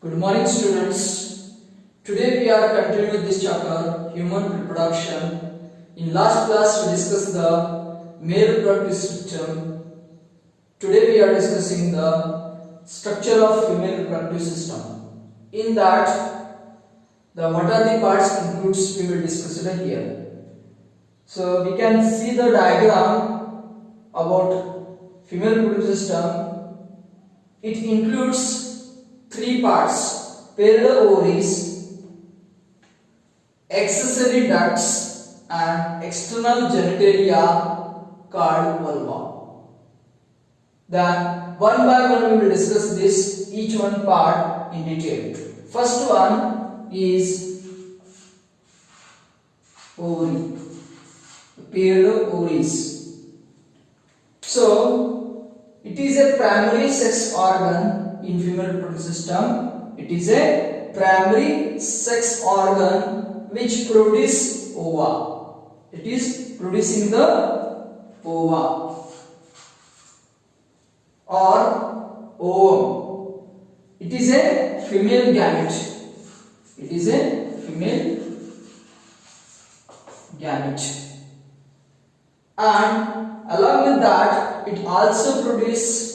Good morning, students. Today we are continuing with this chapter, human reproduction. In last class we discussed the male reproductive system. Today we are discussing the structure of female reproductive system. In that, what are the parts includes we will discuss it here. So we can see the diagram about female reproductive system. It includes three parts: paired ovaries, accessory ducts, and external genitalia called vulva. Then one by one we will discuss this each one part in detail. First one is ovary, paired ovaries. So it is a primary sex organ in female reproductive system. It is a primary sex organ which produces ova. It is producing the ova or ovum. It is a female gamete. It is a female gamete. And along with that, it also produces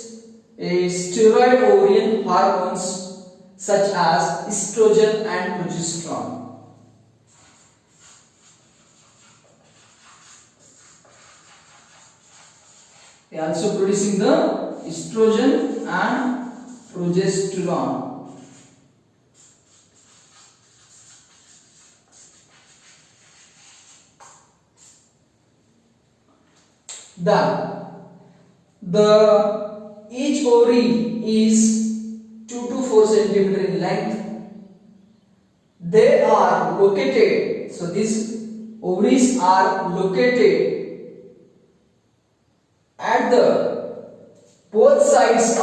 steroid ovarian hormones such as estrogen and progesterone. They are also producing the estrogen and progesterone. Each ovary is 2 to 4 centimeter in length. They are located, so these ovaries are located at the both sides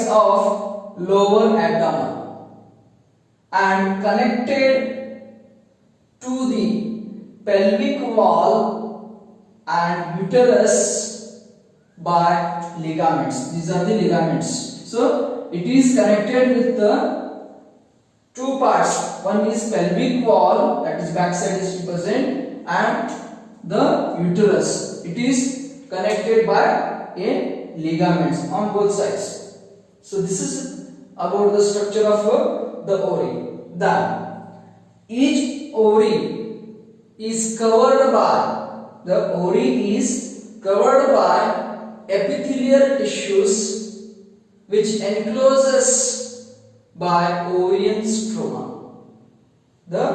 of lower abdomen and connected to the pelvic wall and uterus by ligaments. These are the ligaments. So it is connected with the two parts. One is pelvic wall, that is backside is represent, and the uterus. It is connected by a ligaments on both sides. So this is about the structure of the ovary. Then each ovary is covered by epithelial tissues which encloses by ovarian stroma. The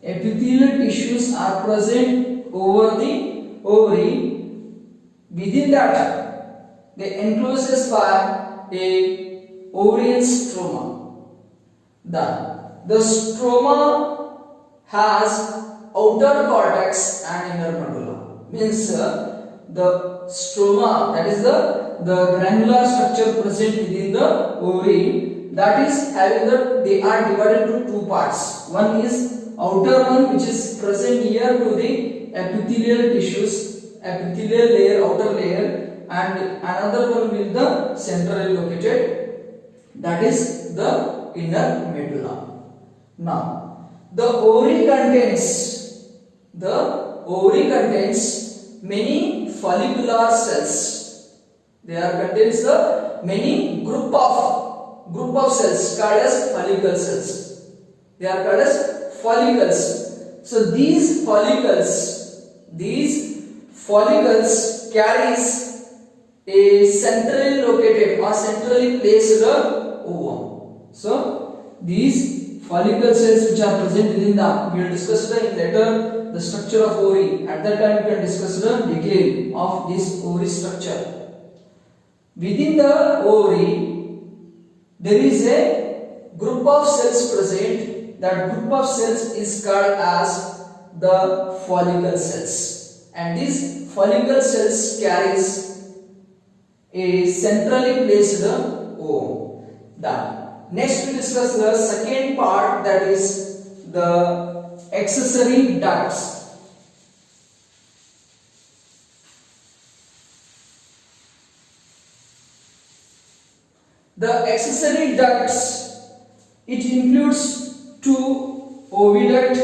epithelial tissues are present over the ovary. Within that, they encloses by a ovarian stroma. The stroma has outer cortex and inner medulla. Means the stroma, that is the granular structure present within the ovary, that is having they are divided into two parts. One is outer one, which is present here to the epithelial tissues, epithelial layer, outer layer, and another one will the centrally located, that is the inner medulla. Now the ovary contains many follicular cells. There contains the many group of cells called as follicle cells. They are called as follicles. So these follicles carries a centrally located or centrally placed ovum. So these follicle cells which are present within we will discuss later the structure of ovary. At that time we can discuss the detail of this ovary structure. Within the ovary there is a group of cells present. That group of cells is called as the follicle cells, and these follicle cells carries a centrally placed ovum. Next we discuss the second part, that is the accessory ducts. The accessory ducts, it includes two oviduct,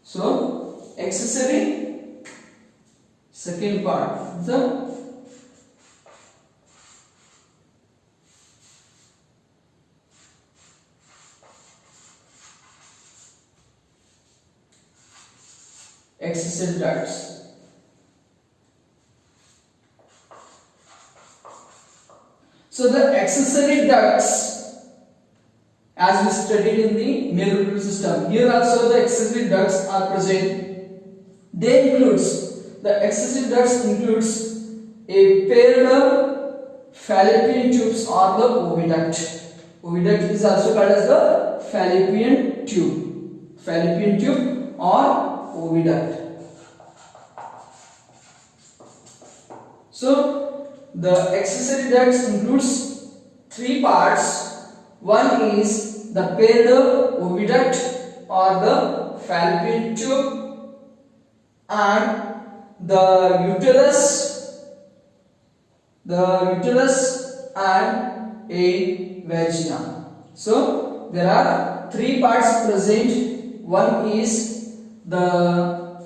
so accessory, second part, the accessory ducts. So the accessory ducts, as we studied in the male reproductive system, here also the accessory ducts are present. The accessory ducts includes a paired fallopian tubes or the oviduct. Oviduct is also called as the fallopian tube. Fallopian tube or oviduct. So the accessory ducts includes three parts. One is the paired oviduct or the fallopian tube, and the uterus and a vagina. So there are three parts present. One is the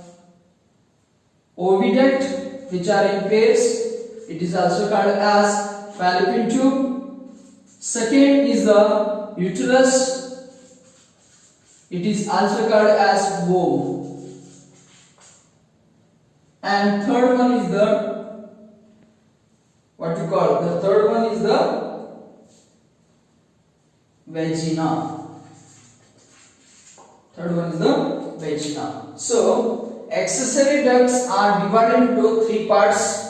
oviduct, which are in pairs. It is also called as fallopian tube. Second is the uterus. It is also called as womb. And third one is the third one is the vagina. Third one is the vagina. So accessory ducts are divided into three parts.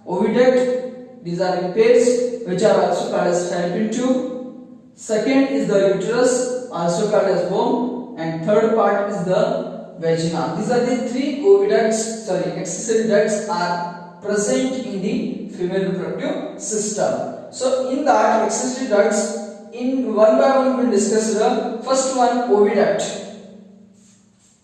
Oviduct, these are in pairs, which are also called as fallopian tube. Second is the uterus, also called as womb, and third part is the vagina. These are the three accessory ducts are present in the female reproductive system. So in that accessory ducts, in one by one we will discuss the first one, oviduct.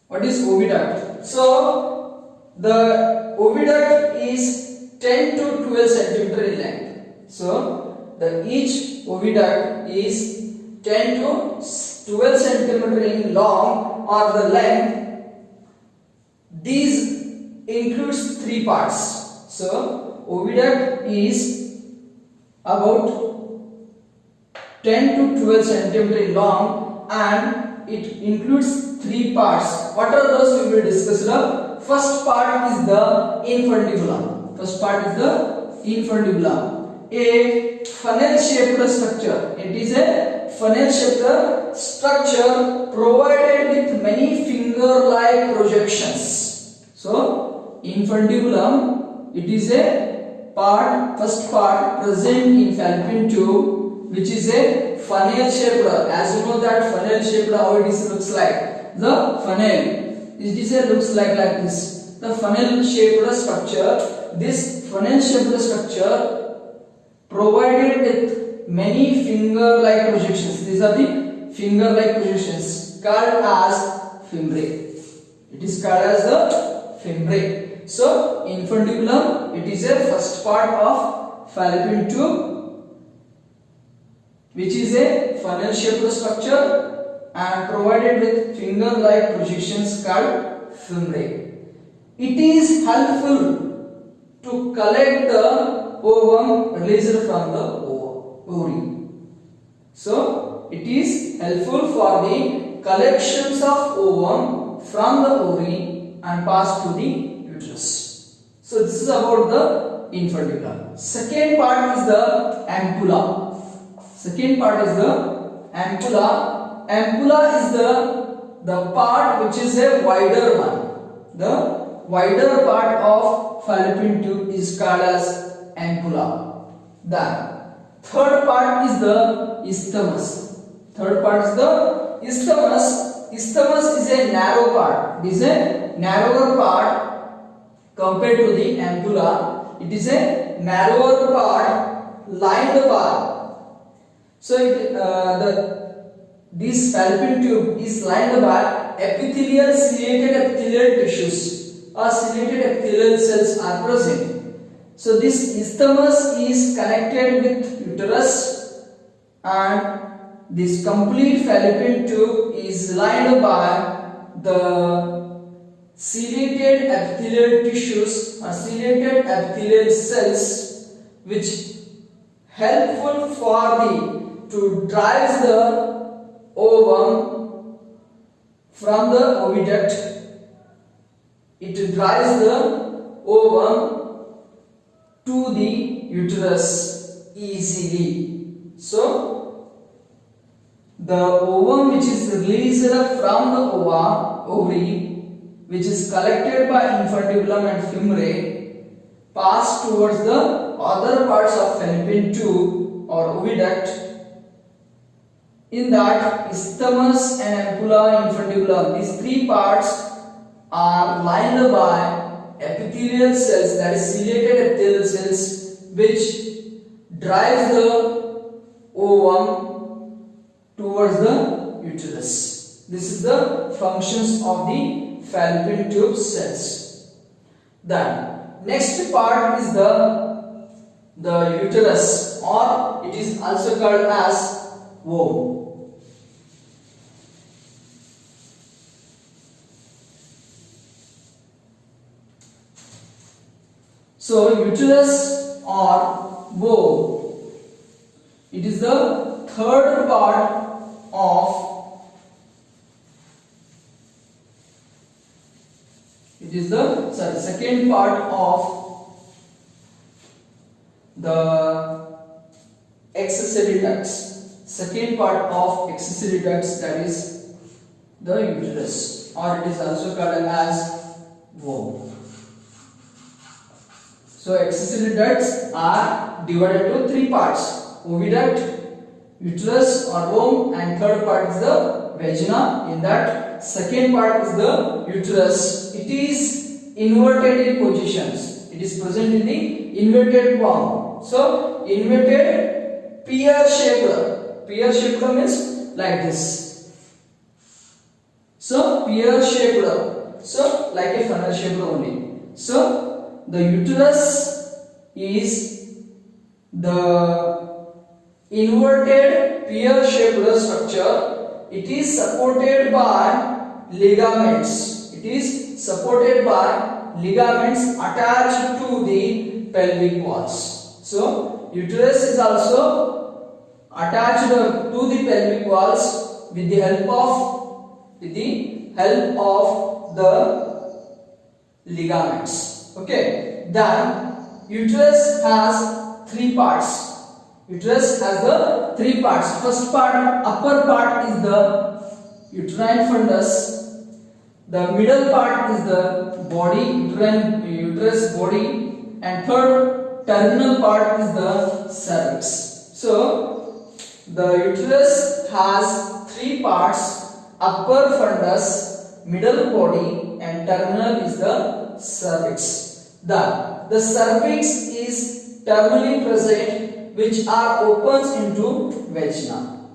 What is oviduct? So the oviduct is 10 to 12 centimeter in length. So each oviduct is 10 to 12 centimeter in long or the length. These includes three parts. So oviduct is about 10 to 12 centimeter in long and it includes three parts. What are those? We will discuss. The first part is the infundibulum. First part is the infundibulum, a funnel-shaped structure. It is a funnel-shaped structure provided with many finger-like projections. So, infundibulum, it is a first part present in fallopian tube, which is a funnel-shaped. As you know that funnel-shaped, how it looks like. The funnel, looks like this. The funnel-shaped structure. This funnel-shaped structure provided with many finger-like projections. These are the finger-like projections called as fimbriae. It is called as the fimbriae. So, infundibulum, it is a first part of fallopian tube, which is a funnel-shaped structure and provided with finger-like projections called fimbriae. It is helpful to collect the ovum released from the ovary. So it is helpful for the collections of ovum from the ovary and pass to the uterus. So this is about the infundibulum. Second part is the ampulla. Second part is the ampulla. Ampulla is the part which is a wider one. The wider part of fallopian tube is called as ampulla. Then third part is the isthmus. Third part is the isthmus. Isthmus is a narrow part. It is a narrower part compared to the ampulla. It is a narrower part, lined part. So this fallopian tube is lined by ciliated epithelial tissues. or ciliated epithelial cells are present. So this isthmus is connected with uterus, and this complete fallopian tube is lined by the ciliated epithelial tissues or ciliated epithelial cells, which helpful for the to drive the ovum from the oviduct. It drives the ovum to the uterus easily. So the ovum which is released from the ovary, which is collected by infundibulum and femore, pass towards the other parts of fallopian tube or oviduct. In that, isthmus and ampulla infundibulum, these three parts are lined by epithelial cells, that is ciliated epithelial cells, which drives the ovum towards the uterus. This is the functions of the fallopian tube cells. Then next part is the uterus, or it is also called as womb. So uterus or womb, it is the third part of, second part of the accessory ducts. Second part of accessory ducts, that is the uterus, or it is also called as womb. So accessory ducts are divided to three parts: oviduct, uterus or womb, and third part is the vagina. In that, second part is the uterus. It is inverted in positions. It is present in the inverted form. So inverted pear shaped. Pear shaped means like this. So pear shaped. So like a funnel shaped only. So the uterus is the inverted pear-shaped structure. It is supported by ligaments. It is supported by ligaments attached to the pelvic walls. So uterus is also attached to the pelvic walls with the help of the ligaments. Okay, then uterus has three parts. Uterus has the three parts. First part, upper part is the uterine fundus. The middle part is the body, uterus body, and third terminal part is the cervix. So the uterus has three parts: upper fundus, middle body, and terminal is the cervix. The cervix is terminally present, which are opens into vagina.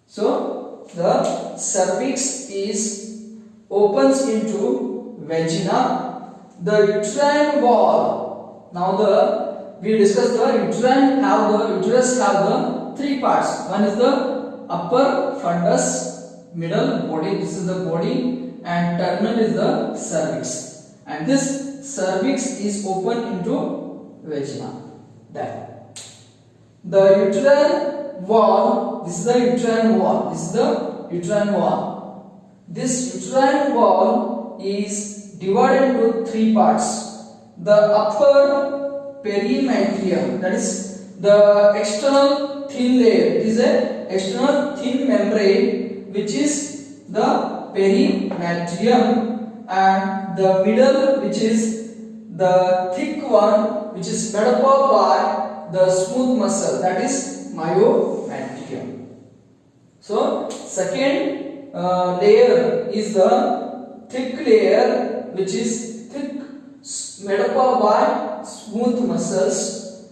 So the cervix is opens into vagina. The uterine wall. Now we discussed the uterus have the three parts. One is the upper fundus, middle body, this is the body, and terminal is the cervix. And this cervix is open into vagina. Then the uterine wall, this is the uterine wall. This is the uterine wall. This uterine wall is divided into three parts. The upper perimetrium, that is the external thin layer. It is a external thin membrane which is the perimetrium, and the middle, which is the thick one, which is made up by the smooth muscle, that is myometrium. So second layer is the thick layer, which is thick, made up by smooth muscles,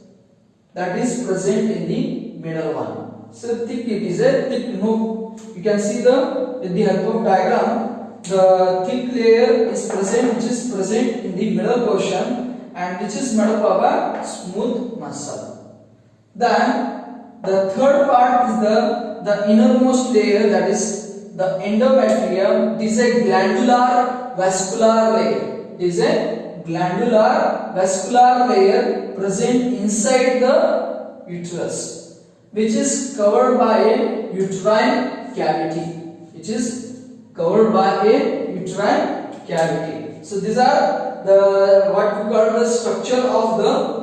that is present in the middle one. So thick, it is a thick no. You can see with the help of diagram, the thick layer is present, which is present in the middle portion and which is made up of a smooth muscle. Then the third part is the innermost layer, that is the endometrium. It is a glandular vascular layer. It is a glandular vascular layer present inside the uterus, which is covered by a uterine cavity. Which is covered by a uterine cavity. So these are the what we call the structure of the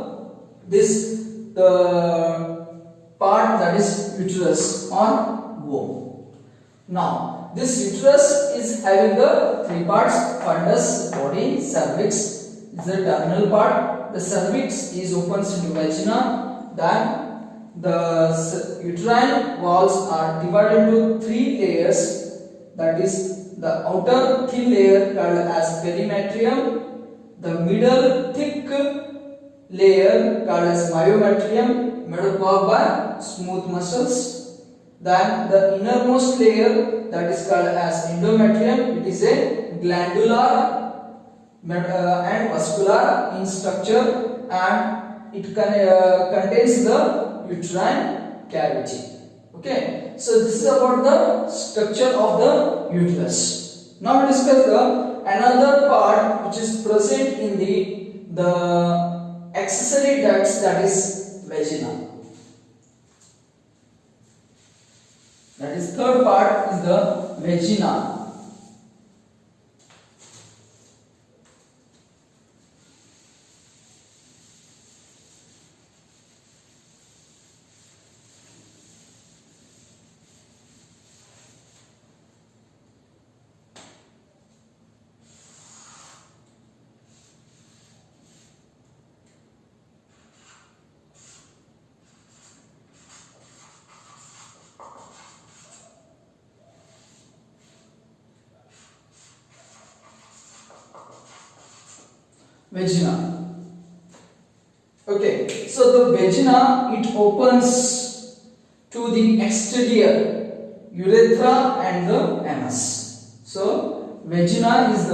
part that is uterus on womb. Now this uterus is having the three parts: fundus, body, cervix is the terminal part. The cervix is opens into vagina. Then the uterine walls are divided into three layers. That is the outer thin layer called as perimetrium, the middle thick layer called as myometrium, made up by smooth muscles. Then the innermost layer, that is called as endometrium. It is a glandular and vascular in structure, and it contains the uterine cavity. Okay, so this is about the structure of the uterus. Now we discuss the another part which is present in the accessory ducts, that is vagina. That is third part is the vagina. Vagina. Okay, so the vagina, it opens to the exterior urethra and the anus. So vagina is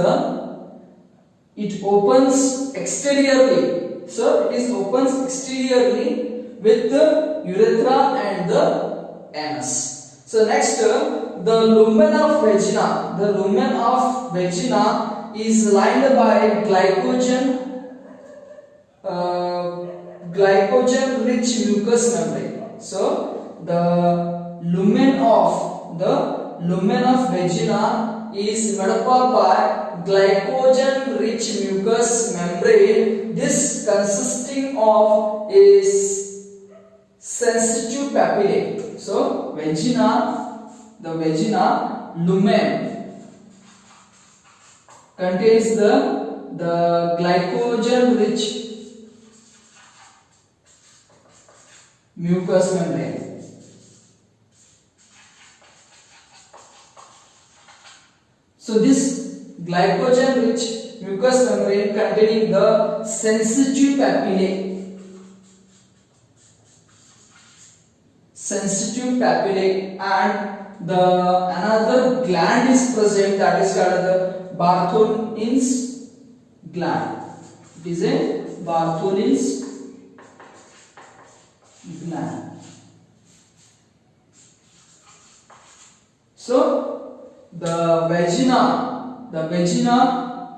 it opens exteriorly. So it is opens exteriorly with the urethra and the anus. So next, the lumen of vagina. The lumen of vagina is lined by glycogen rich mucous membrane. So the lumen of vagina is made up by glycogen rich mucous membrane. This consisting of is sensitive papillae. So the vagina lumen contains the glycogen rich mucous membrane. So this glycogen rich mucous membrane containing the sensitive papillae, and the another gland is present, that is called the Bartholin's gland. It is a Bartholin's gland. So the vagina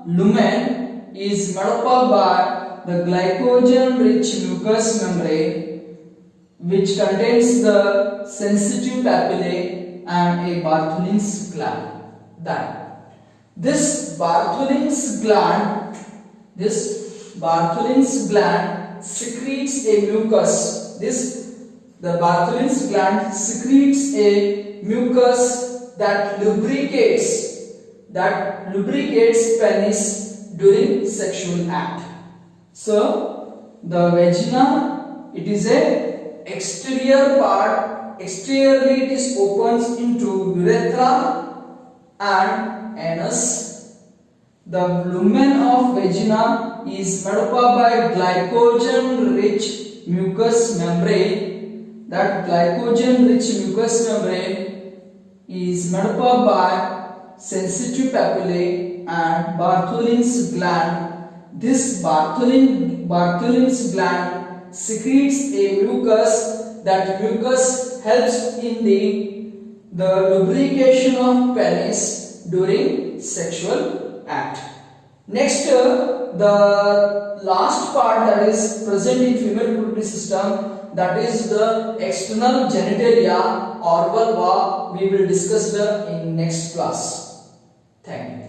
lumen is made up by the glycogen rich mucous membrane, which contains the sensitive papillae and a Bartholin's gland. This Bartholin's gland secretes a mucus. The Bartholin's gland secretes a mucus that lubricates penis during sexual act. So the vagina, it is a exterior part. Exteriorly it is opens into urethra and anus. The lumen of vagina is made up by glycogen rich mucous membrane. That glycogen rich mucous membrane is made up by sensitive papillae and Bartholin's gland. This Bartholin's gland secretes a mucus. That mucus helps in the lubrication of penis during sexual act. Next, the last part that is present in female reproductive system, that is the external genitalia or vulva. We will discuss in next class. Thank you.